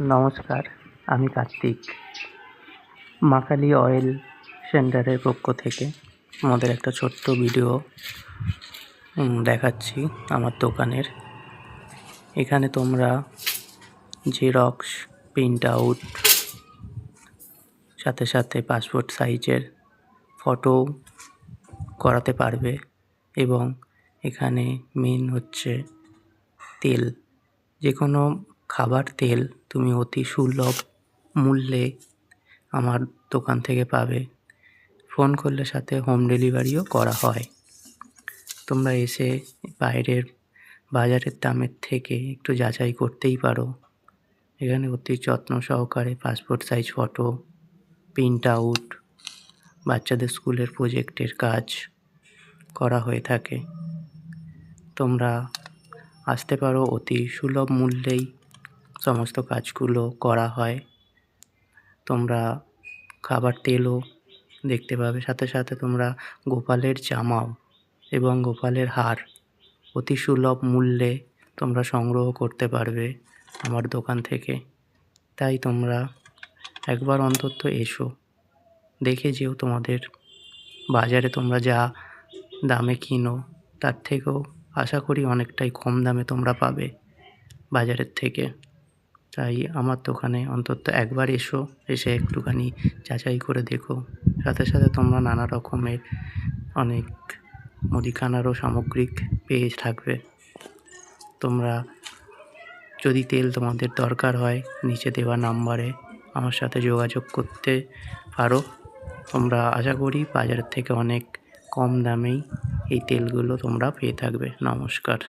নমস্কার, আমি কার্তিক। মা কালী অয়েল সেন্টারের পক্ষ থেকে আমাদের একটা ছোট্ট ভিডিও দেখাচ্ছি আমার দোকানের। এখানে তোমরা জেরক্স, প্রিন্ট আউট, সাথে সাথে পাসপোর্ট সাইজের ফটো করাতে পারবে এবং এখানে মেন হচ্ছে তেল। যে কোনো খাবার তেল তুমি অতি সুলভ মূল্যে আমার দোকান থেকে পাবে। ফোন করলে সাথে হোম ডেলিভারিও করা হয়। তোমরা এসে বাইরের বাজারের দামের থেকে একটু যাচাই করতেই পারো। এখানে অতি যত্ন সহকারে passport size photo, print out, বাচ্চাদের স্কুলের প্রজেক্টের কাজ করা হয়ে থাকে। তোমরা আসতে পারো, অতি সুলভ মূল্যেই সমস্ত কাজগুলো করা হয়। তোমরা খাবার তেলও দেখতে পাবে, সাথে সাথে তোমরা গোপালের জামাও এবং গোপালের হার অতি সুলভ মূল্যে তোমরা সংগ্রহ করতে পারবে আমার দোকান থেকে। তাই তোমরা একবার অন্তত এসো, দেখে যেও। তোমাদের বাজারে তোমরা যা দামে কিনো তার থেকেও আশা করি অনেকটাই কম দামে তোমরা পাবে বাজারের থেকে। তাই আমার দোকানে অন্তত একবার এসো, এসে একটুখানি যাচাই করে দেখো। সাথে সাথে তোমরা নানা রকমের অনেক মুদিখানারও সামগ্রিক পেয়ে থাকবে। তোমরা যদি তেল তোমাদের দরকার হয়, নিচে দেওয়া নাম্বারে আমার সাথে যোগাযোগ করতে পারো। তোমরা আশা করি বাজারের থেকে অনেক কম দামেই এই তেলগুলো তোমরা পেয়ে থাকবে। নমস্কার।